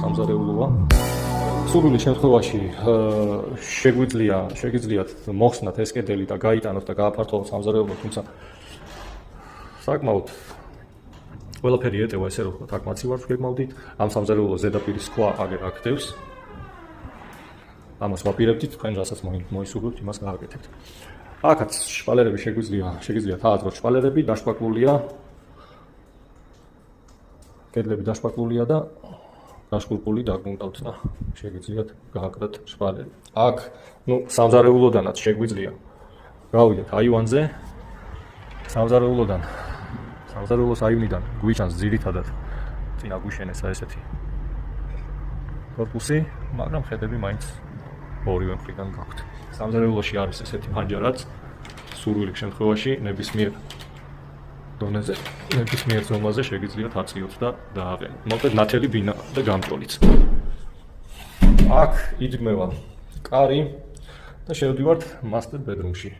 სამზარეულოა. სრული შემთხვევაში შეგიძლიათ მოხსნათ ეს კედელი და გაიტანოთ და გააფართოვოთ სამზარეულო, თუმცა საკმაოდ ყველაფერი ეტევა ესე რომ ვთქვათ, აქ მაცივარს გეგმავდით, ამ სამზარეულოს ზედაპირის ქვა აგერ აკეთებს. ამას ვაპირებდით, თქვენ რასაც მოისურვებთ, იმას გააკეთებთ. აქაც შპალერები შეგიძლიათ ააზროთ შპალერები, დაშპაკლულია. კედლები დაშპაკლულია და დაშკურპული დაგუნდავთ და შეგიძლიათ გააკრათ შპალერი. აქ, სამზარეულოდანაც შეგვიძლია გავიდეთ აივანზე. სამზარეულოს აივნიდან გვიჩანს ძირითადად წინა გვიშენესა ესეთი კორპუსი, მაგრამ ხედები მაინც ორივე მხრიდან გაქვთ. სამზარეულოში არის ესეთი ფანჯარაც, სურვილის შემთხვევაში ნებისმიერ დონეზე, ნებისმიერ ზომაზე შეგიძლიათ აწიოთ და დააყენოთ. მოკლედ ნათელი ბინა და გამჭოლიც. აქ იდგმება კარი და შევდივართ master bedroom-ში.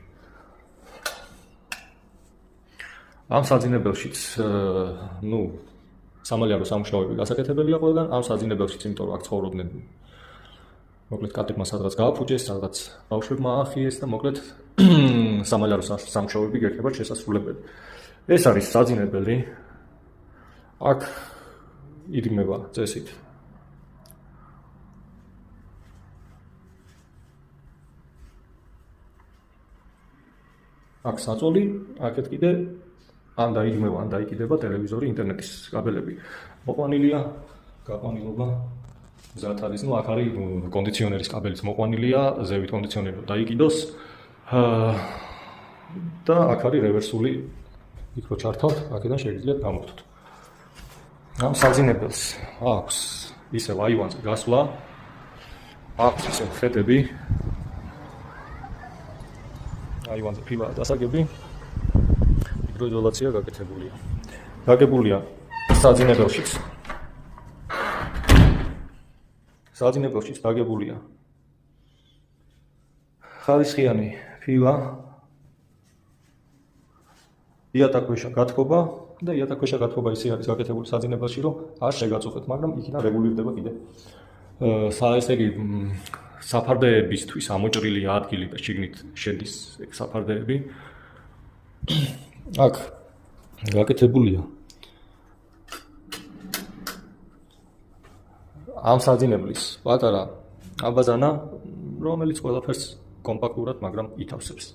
ამ საძინებელშიც, სამალიარო სამუშაოები გასაკეთებელია ყველგან, ამ საძინებელშიც, იმიტომ რომ აქ ცხოვრობდნენ მოკლედ კატებმა სადღაც გააფუჭეს, სადღაც ბავშვებმა აახიეს და მოკლედ სამალიარო სამუშაოები გექნებათ შესასრულებელი. ეს არის საძინებელი. აქ იდგმება წესით. აქ საწოლი, აქეთ კიდე ან დაიდგმება, ან დაიკიდება ტელევიზორი, ინტერნეტის კაბელები. მოყვანილია გაყვანილობა გზად არის, აქ არის კონდიციონერის კაბელიც მოყვანილია, ზევით კონდიციონერი დაიკიდოს და აქ არის რევერსული, იქ რო ჩართავთ, აქედან შეგიძლიათ გამოვთოთ. ამ საძინებელს აქვს ისევ აივანზე გასვლა, აქვს ისევ ხედები, აივანზე ფილაა დასაგები, ჰიდროიზოლაცია გაკეთებულია. გაგებულია საძინებელშიც გაგებულია ხარისხიანი ფილა, იატაკქვეშა გათბობა და იატაკქვეშა გათბობა ისე არის გაკეთებული საძინებელში, რომ არ შეგაწუხეთ, მაგრამ იქიდან რეგულირდება კიდე. ესე იგი, საფარდეებისთვის ამოჭრილი ადგილი და შიგნით შედის საფარდეები. აქ გაკეთებულია ამ საძინებლის პატარა აბაზანა, რომელიც ყველაფერს კომპაქტურად, მაგრამ ითავსებს.